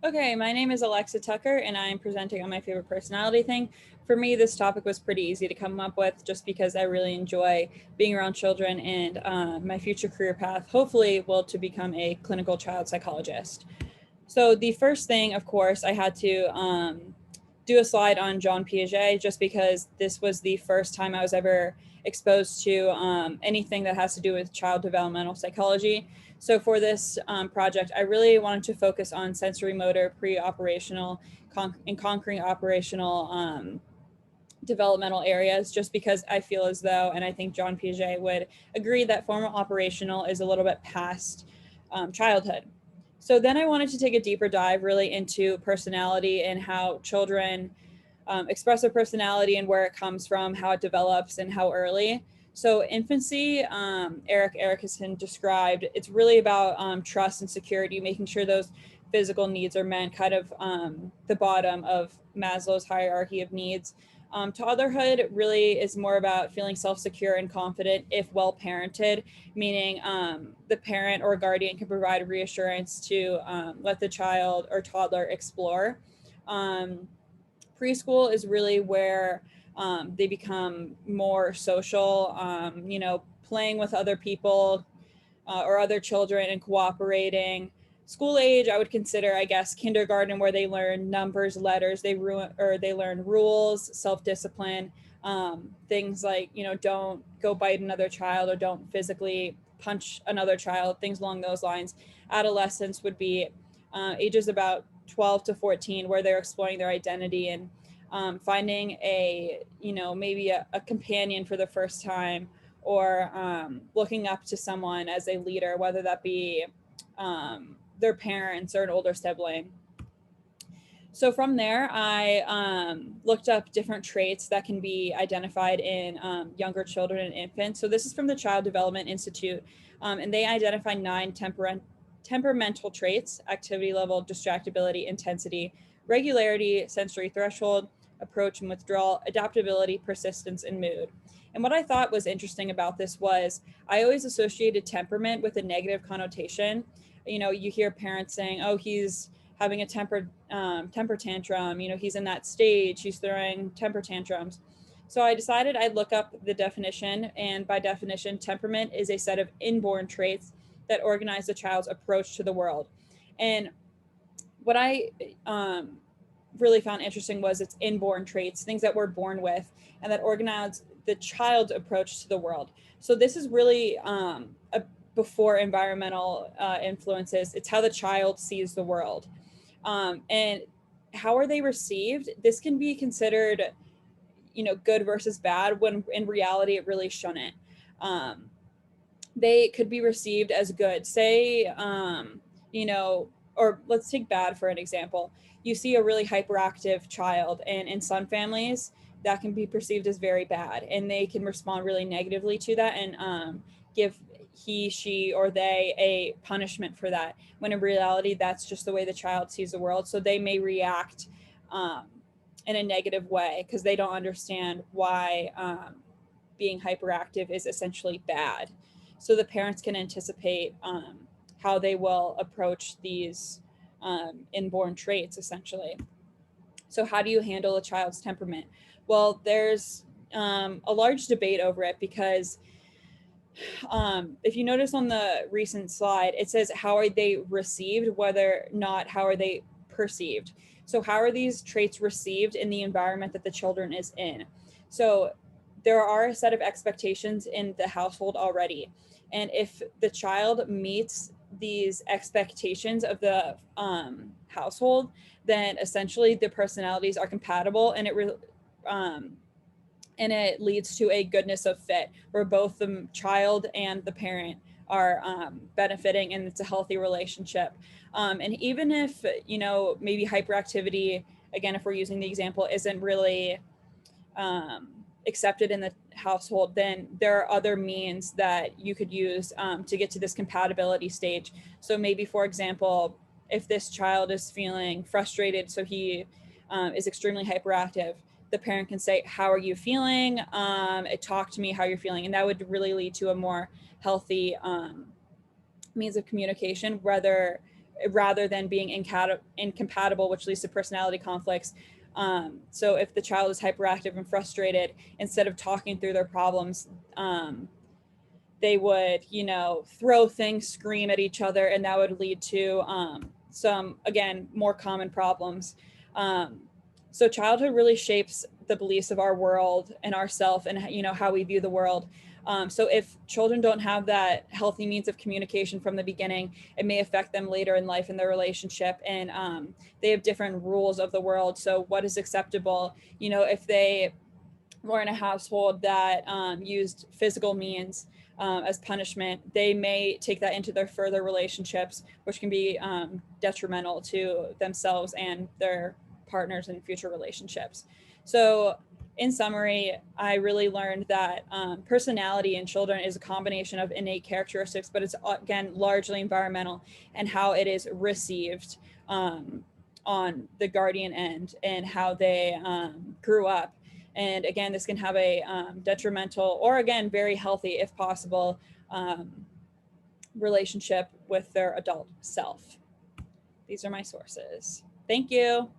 Okay, my name is Alexa Tucker, and I'm presenting on my favorite personality thing. For me, this topic was pretty easy to come up with just because I really enjoy being around children, and my future career path, hopefully, will to become a clinical child psychologist. So, the first thing, of course, I had to do a slide on John Piaget just because this was the first time I was ever exposed to anything that has to do with child developmental psychology. So for this project, I really wanted to focus on sensory motor, pre-operational, and conquering operational developmental areas, just because I feel as though, and I think John Piaget would agree, that formal operational is a little bit past childhood. So then I wanted to take a deeper dive really into personality and how children express their personality and where it comes from, how it develops, and how early. So infancy, Erik Erikson described, it's really about trust and security, making sure those physical needs are met, kind of the bottom of Maslow's hierarchy of needs. Toddlerhood really is more about feeling self-secure and confident if well parented, meaning the parent or guardian can provide reassurance to let the child or toddler explore. Um, Preschool is really where they become more social, playing with other people or other children and cooperating. School age, I would consider, I guess, kindergarten, where they learn numbers, letters, they learn rules, self discipline, things like don't go bite another child or don't physically punch another child, things along those lines. Adolescence would be ages about 12 to 14, where they're exploring their identity and finding maybe a companion for the first time, or looking up to someone as a leader, whether that be their parents or an older sibling. So from there, I looked up different traits that can be identified in younger children and infants. So this is from the Child Development Institute, and they identify 9 temperamental traits: activity level, distractibility, intensity, regularity, sensory threshold, approach and withdrawal, adaptability, persistence, and mood. And what I thought was interesting about this was I always associated temperament with a negative connotation. You hear parents saying, "Oh, he's having a temper tantrum. He's in that stage. He's throwing temper tantrums." So I decided I'd look up the definition, and by definition, temperament is a set of inborn traits that organize the child's approach to the world. And what I really found interesting was its inborn traits, things that we're born with, and that organize the child's approach to the world. So this is really before environmental influences. It's how the child sees the world, and how are they received. This can be considered, good versus bad, when in reality it really shouldn't. Um, they could be received as good. Say, or let's take bad for an example. You see a really hyperactive child, and in some families, that can be perceived as very bad, and they can respond really negatively to that and give he, she, or they a punishment for that. When in reality, that's just the way the child sees the world. So they may react um, in a negative way because they don't understand why being hyperactive is essentially bad. So the parents can anticipate how they will approach these inborn traits, essentially. So, how do you handle a child's temperament? Well, there's a large debate over it because if you notice on the recent slide, it says, how are they received, whether not how are they perceived. So, how are these traits received in the environment that the children is in? So, there are a set of expectations in the household already. And if the child meets these expectations of the household, then essentially the personalities are compatible, um, and it leads to a goodness of fit where both the child and the parent are benefiting, and it's a healthy relationship. And even if maybe hyperactivity, again, if we're using the example, isn't really um, accepted in the household, then there are other means that you could use to get to this compatibility stage. So maybe, for example, if this child is feeling frustrated, so he is extremely hyperactive, the parent can say, "How are you feeling? Talk to me how you're feeling," and that would really lead to a more healthy means of communication, rather rather than being incompatible, which leads to personality conflicts. So if the child is hyperactive and frustrated, instead of talking through their problems, they would, throw things, scream at each other, and that would lead to some, again, more common problems. So childhood really shapes the beliefs of our world and ourself and, how we view the world. So if children don't have that healthy means of communication from the beginning, it may affect them later in life in their relationship. And they have different rules of the world. So what is acceptable, if they were in a household that used physical means as punishment, they may take that into their further relationships, which can be detrimental to themselves and their partners in future relationships. So in summary, I really learned that personality in children is a combination of innate characteristics, but it's, again, largely environmental and how it is received on the guardian end and how they grew up. And again, this can have a detrimental or, again, very healthy, if possible, relationship with their adult self. These are my sources. Thank you.